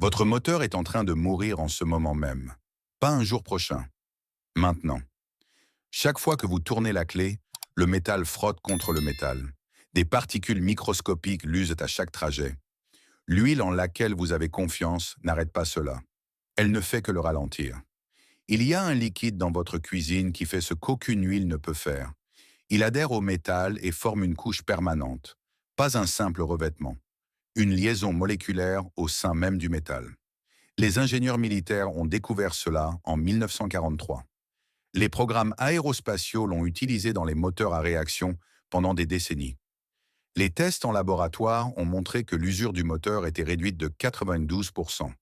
Votre moteur est en train de mourir en ce moment même. Pas un jour prochain. Maintenant. Chaque fois que vous tournez la clé, le métal frotte contre le métal. Des particules microscopiques l'usent à chaque trajet. L'huile en laquelle vous avez confiance n'arrête pas cela. Elle ne fait que le ralentir. Il y a un liquide dans votre cuisine qui fait ce qu'aucune huile ne peut faire. Il adhère au métal et forme une couche permanente. Pas un simple revêtement. Une liaison moléculaire au sein même du métal. Les ingénieurs militaires ont découvert cela en 1943. Les programmes aérospatiaux l'ont utilisé dans les moteurs à réaction pendant des décennies. Les tests en laboratoire ont montré que l'usure du moteur était réduite de 92%.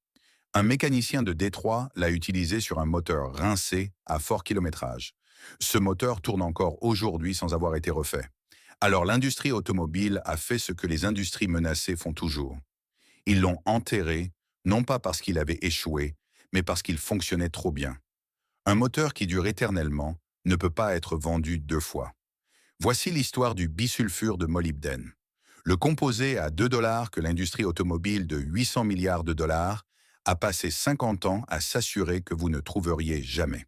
Un mécanicien de Détroit l'a utilisé sur un moteur rincé à fort kilométrage. Ce moteur tourne encore aujourd'hui sans avoir été refait. Alors l'industrie automobile a fait ce que les industries menacées font toujours. Ils l'ont enterré, non pas parce qu'il avait échoué, mais parce qu'il fonctionnait trop bien. Un moteur qui dure éternellement ne peut pas être vendu deux fois. Voici l'histoire du bisulfure de molybdène. Le composé à 2 dollars que l'industrie automobile de 800 milliards de dollars a passé 50 ans à s'assurer que vous ne trouveriez jamais.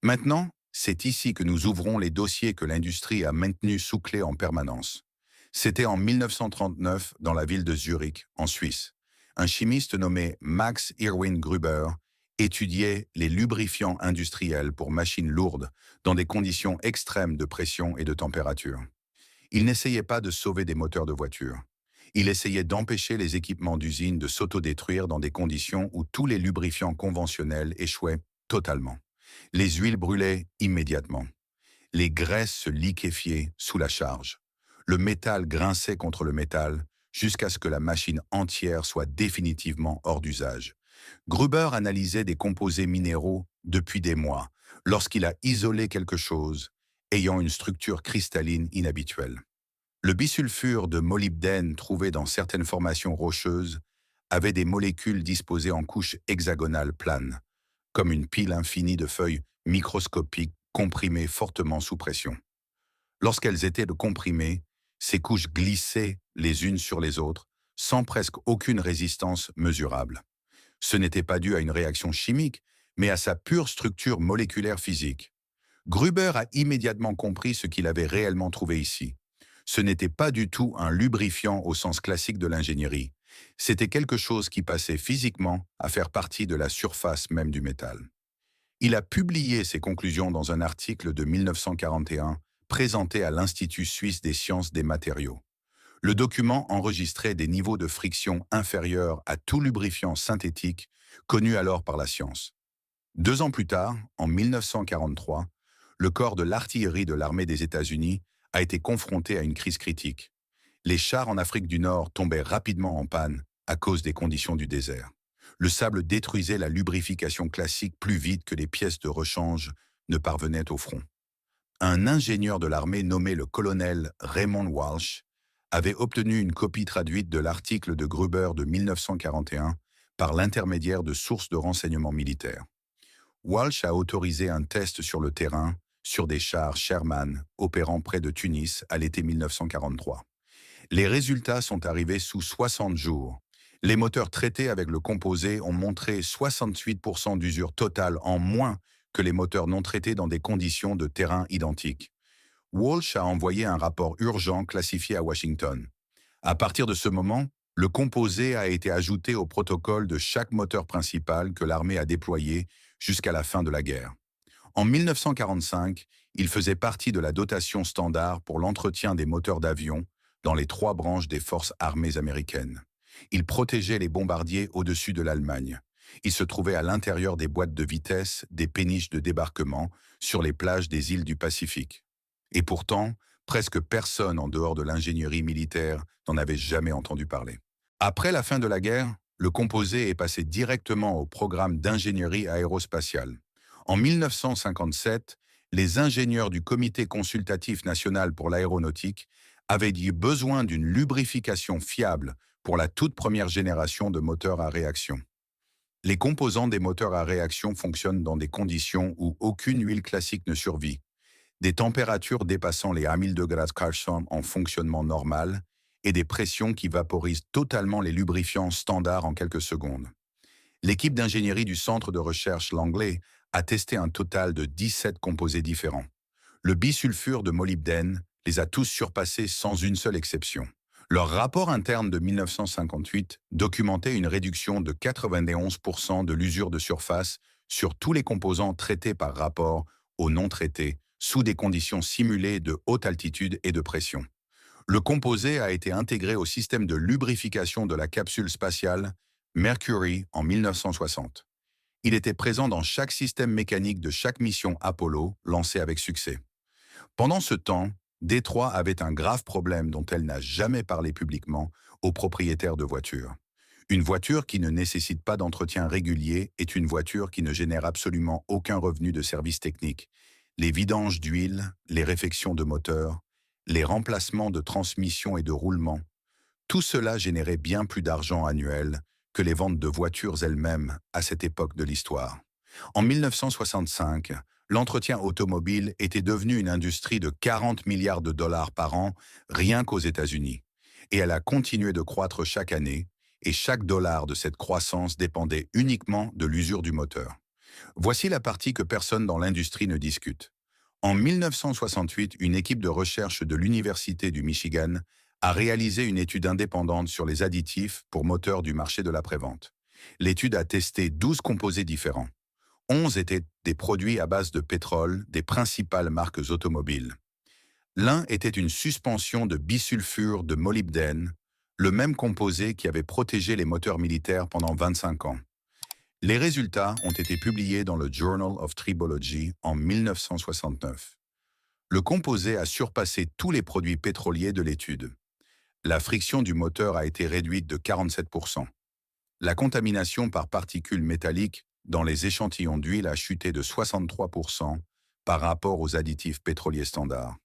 Maintenant, c'est ici que nous ouvrons les dossiers que l'industrie a maintenus sous clé en permanence. C'était en 1939 dans la ville de Zurich, en Suisse. Un chimiste nommé Max Irwin Gruber étudiait les lubrifiants industriels pour machines lourdes dans des conditions extrêmes de pression et de température. Il n'essayait pas de sauver des moteurs de voiture. Il essayait d'empêcher les équipements d'usine de s'autodétruire dans des conditions où tous les lubrifiants conventionnels échouaient totalement. Les huiles brûlaient immédiatement. Les graisses se liquéfiaient sous la charge. Le métal grinçait contre le métal jusqu'à ce que la machine entière soit définitivement hors d'usage. Gruber analysait des composés minéraux depuis des mois lorsqu'il a isolé quelque chose ayant une structure cristalline inhabituelle. Le bisulfure de molybdène trouvé dans certaines formations rocheuses avait des molécules disposées en couches hexagonales planes, comme une pile infinie de feuilles microscopiques comprimées fortement sous pression. Lorsqu'elles étaient comprimées, ces couches glissaient les unes sur les autres, sans presque aucune résistance mesurable. Ce n'était pas dû à une réaction chimique, mais à sa pure structure moléculaire physique. Gruber a immédiatement compris ce qu'il avait réellement trouvé ici. Ce n'était pas du tout un lubrifiant au sens classique de l'ingénierie. C'était quelque chose qui passait physiquement à faire partie de la surface même du métal. Il a publié ses conclusions dans un article de 1941 présenté à l'Institut suisse des sciences des matériaux. Le document enregistrait des niveaux de friction inférieurs à tout lubrifiant synthétique connu alors par la science. 2 ans plus tard, en 1943, le corps de l'artillerie de l'armée des États-Unis a été confronté à une crise critique. Les chars en Afrique du Nord tombaient rapidement en panne à cause des conditions du désert. Le sable détruisait la lubrification classique plus vite que les pièces de rechange ne parvenaient au front. Un ingénieur de l'armée nommé le colonel Raymond Walsh avait obtenu une copie traduite de l'article de Gruber de 1941 par l'intermédiaire de sources de renseignements militaires. Walsh a autorisé un test sur le terrain sur des chars Sherman opérant près de Tunis à l'été 1943. Les résultats sont arrivés sous 60 jours. Les moteurs traités avec le composé ont montré 68% d'usure totale en moins que les moteurs non traités dans des conditions de terrain identiques. Walsh a envoyé un rapport urgent classifié à Washington. À partir de ce moment, le composé a été ajouté au protocole de chaque moteur principal que l'armée a déployé jusqu'à la fin de la guerre. En 1945, il faisait partie de la dotation standard pour l'entretien des moteurs d'avion dans les 3 branches des forces armées américaines. Il protégeait les bombardiers au-dessus de l'Allemagne. Il se trouvait à l'intérieur des boîtes de vitesse, des péniches de débarquement, sur les plages des îles du Pacifique. Et pourtant, presque personne en dehors de l'ingénierie militaire n'en avait jamais entendu parler. Après la fin de la guerre, le composé est passé directement au programme d'ingénierie aérospatiale. En 1957, les ingénieurs du Comité consultatif national pour l'aéronautique avaient dit besoin d'une lubrification fiable pour la toute première génération de moteurs à réaction. Les composants des moteurs à réaction fonctionnent dans des conditions où aucune huile classique ne survit. Des températures dépassant les 1000 degrés Kelvin en fonctionnement normal et des pressions qui vaporisent totalement les lubrifiants standards en quelques secondes. L'équipe d'ingénierie du centre de recherche Langley a testé un total de 17 composés différents. Le bisulfure de molybdène les a tous surpassés sans une seule exception. Leur rapport interne de 1958 documentait une réduction de 91% de l'usure de surface sur tous les composants traités par rapport aux non traités, sous des conditions simulées de haute altitude et de pression. Le composé a été intégré au système de lubrification de la capsule spatiale Mercury en 1960. Il était présent dans chaque système mécanique de chaque mission Apollo lancée avec succès. Pendant ce temps, Détroit avait un grave problème dont elle n'a jamais parlé publiquement aux propriétaires de voitures. Une voiture qui ne nécessite pas d'entretien régulier est une voiture qui ne génère absolument aucun revenu de service technique. Les vidanges d'huile, les réfections de moteur, les remplacements de transmission et de roulement, tout cela générait bien plus d'argent annuel que les ventes de voitures elles-mêmes à cette époque de l'histoire. En 1965, l'entretien automobile était devenu une industrie de 40 milliards de dollars par an rien qu'aux États-Unis. Et elle a continué de croître chaque année, et chaque dollar de cette croissance dépendait uniquement de l'usure du moteur. Voici la partie que personne dans l'industrie ne discute. En 1968, une équipe de recherche de l'Université du Michigan a réalisé une étude indépendante sur les additifs pour moteurs du marché de l'après-vente. L'étude a testé 12 composés différents. 11 étaient des produits à base de pétrole des principales marques automobiles. L'un était une suspension de bisulfure de molybdène, le même composé qui avait protégé les moteurs militaires pendant 25 ans. Les résultats ont été publiés dans le Journal of Tribology en 1969. Le composé a surpassé tous les produits pétroliers de l'étude. La friction du moteur a été réduite de 47%. La contamination par particules métalliques dans les échantillons d'huile a chuté de 63% par rapport aux additifs pétroliers standards.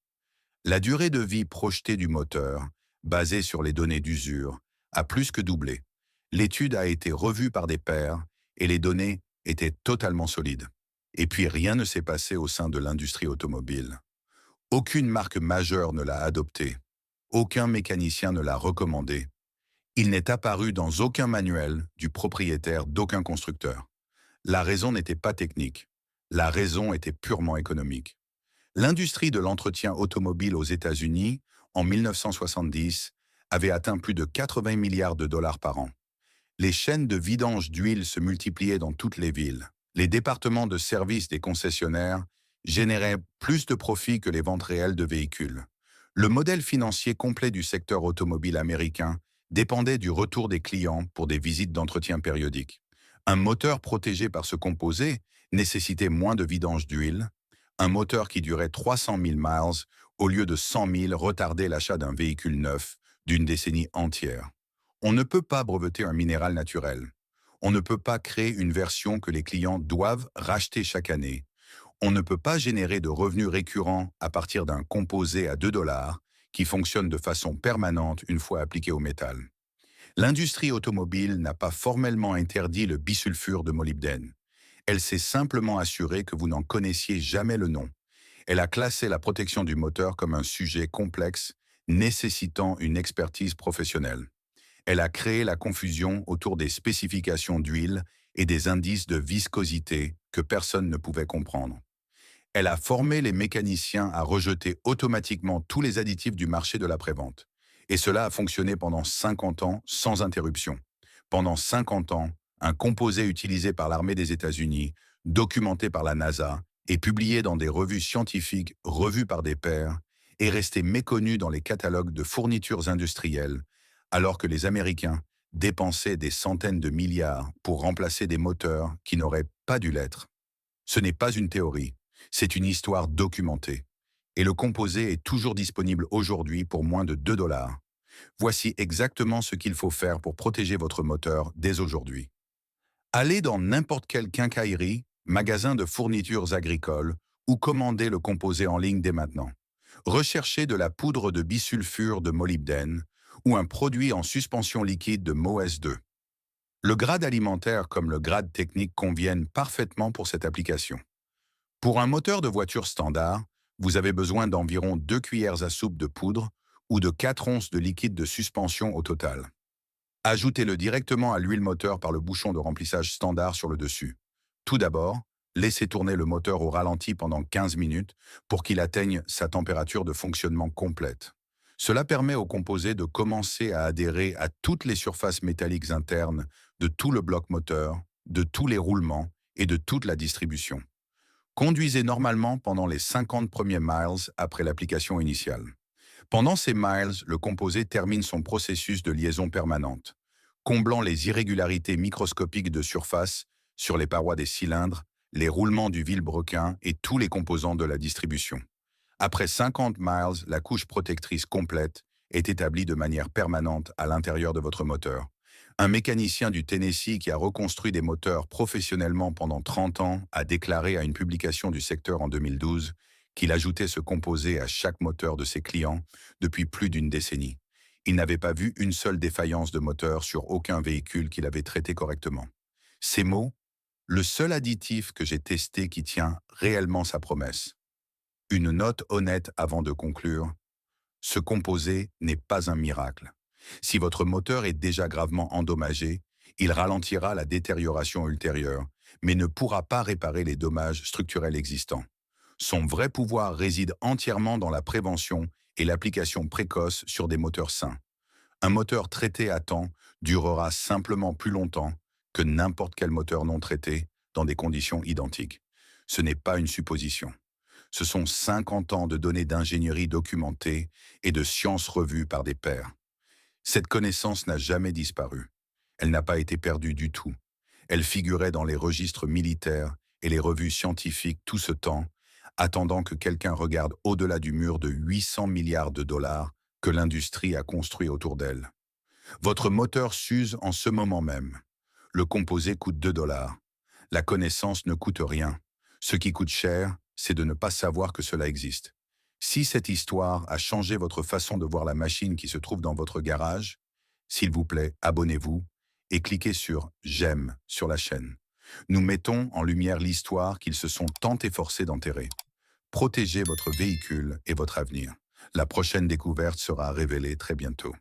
La durée de vie projetée du moteur, basée sur les données d'usure, a plus que doublé. L'étude a été revue par des pairs et les données étaient totalement solides. Et puis rien ne s'est passé au sein de l'industrie automobile. Aucune marque majeure ne l'a adopté. Aucun mécanicien ne l'a recommandé. Il n'est apparu dans aucun manuel du propriétaire d'aucun constructeur. La raison n'était pas technique. La raison était purement économique. L'industrie de l'entretien automobile aux États-Unis, en 1970, avait atteint plus de 80 milliards de dollars par an. Les chaînes de vidange d'huile se multipliaient dans toutes les villes. Les départements de service des concessionnaires généraient plus de profits que les ventes réelles de véhicules. Le modèle financier complet du secteur automobile américain dépendait du retour des clients pour des visites d'entretien périodiques. Un moteur protégé par ce composé nécessitait moins de vidange d'huile. Un moteur qui durait 300 000 miles au lieu de 100 000 retardait l'achat d'un véhicule neuf d'une décennie entière. On ne peut pas breveter un minéral naturel. On ne peut pas créer une version que les clients doivent racheter chaque année. On ne peut pas générer de revenus récurrents à partir d'un composé à 2 dollars qui fonctionne de façon permanente une fois appliqué au métal. L'industrie automobile n'a pas formellement interdit le bisulfure de molybdène. Elle s'est simplement assurée que vous n'en connaissiez jamais le nom. Elle a classé la protection du moteur comme un sujet complexe nécessitant une expertise professionnelle. Elle a créé la confusion autour des spécifications d'huile et des indices de viscosité que personne ne pouvait comprendre. Elle a formé les mécaniciens à rejeter automatiquement tous les additifs du marché de l'après-vente. Et cela a fonctionné pendant 50 ans sans interruption. Pendant 50 ans, un composé utilisé par l'armée des États-Unis, documenté par la NASA et publié dans des revues scientifiques revues par des pairs, est resté méconnu dans les catalogues de fournitures industrielles, alors que les Américains dépensaient des centaines de milliards pour remplacer des moteurs qui n'auraient pas dû l'être. Ce n'est pas une théorie, c'est une histoire documentée. Et le composé est toujours disponible aujourd'hui pour moins de 2 dollars. Voici exactement ce qu'il faut faire pour protéger votre moteur dès aujourd'hui. Allez dans n'importe quelle quincaillerie, magasin de fournitures agricoles ou commandez le composé en ligne dès maintenant. Recherchez de la poudre de bisulfure de molybdène ou un produit en suspension liquide de MOS2. Le grade alimentaire comme le grade technique conviennent parfaitement pour cette application. Pour un moteur de voiture standard, vous avez besoin d'environ 2 cuillères à soupe de poudre ou de 4 onces de liquide de suspension au total. Ajoutez-le directement à l'huile moteur par le bouchon de remplissage standard sur le dessus. Tout d'abord, laissez tourner le moteur au ralenti pendant 15 minutes pour qu'il atteigne sa température de fonctionnement complète. Cela permet au composé de commencer à adhérer à toutes les surfaces métalliques internes de tout le bloc moteur, de tous les roulements et de toute la distribution. Conduisez normalement pendant les 50 premiers miles après l'application initiale. Pendant ces miles, le composé termine son processus de liaison permanente, comblant les irrégularités microscopiques de surface sur les parois des cylindres, les roulements du vilebrequin et tous les composants de la distribution. Après 50 miles, la couche protectrice complète est établie de manière permanente à l'intérieur de votre moteur. Un mécanicien du Tennessee qui a reconstruit des moteurs professionnellement pendant 30 ans a déclaré à une publication du secteur en 2012 qu'il ajoutait ce composé à chaque moteur de ses clients depuis plus d'une décennie. Il n'avait pas vu une seule défaillance de moteur sur aucun véhicule qu'il avait traité correctement. Ces mots, le seul additif que j'ai testé qui tient réellement sa promesse. Une note honnête avant de conclure. Ce composé n'est pas un miracle. Si votre moteur est déjà gravement endommagé, il ralentira la détérioration ultérieure, mais ne pourra pas réparer les dommages structurels existants. Son vrai pouvoir réside entièrement dans la prévention et l'application précoce sur des moteurs sains. Un moteur traité à temps durera simplement plus longtemps que n'importe quel moteur non traité dans des conditions identiques. Ce n'est pas une supposition. Ce sont 50 ans de données d'ingénierie documentées et de sciences revues par des pairs. Cette connaissance n'a jamais disparu. Elle n'a pas été perdue du tout. Elle figurait dans les registres militaires et les revues scientifiques tout ce temps, attendant que quelqu'un regarde au-delà du mur de 800 milliards de dollars que l'industrie a construit autour d'elle. Votre moteur s'use en ce moment même. Le composé coûte 2 dollars. La connaissance ne coûte rien. Ce qui coûte cher, c'est de ne pas savoir que cela existe. Si cette histoire a changé votre façon de voir la machine qui se trouve dans votre garage, s'il vous plaît, abonnez-vous et cliquez sur « J'aime » sur la chaîne. Nous mettons en lumière l'histoire qu'ils se sont tant efforcés d'enterrer. Protégez votre véhicule et votre avenir. La prochaine découverte sera révélée très bientôt.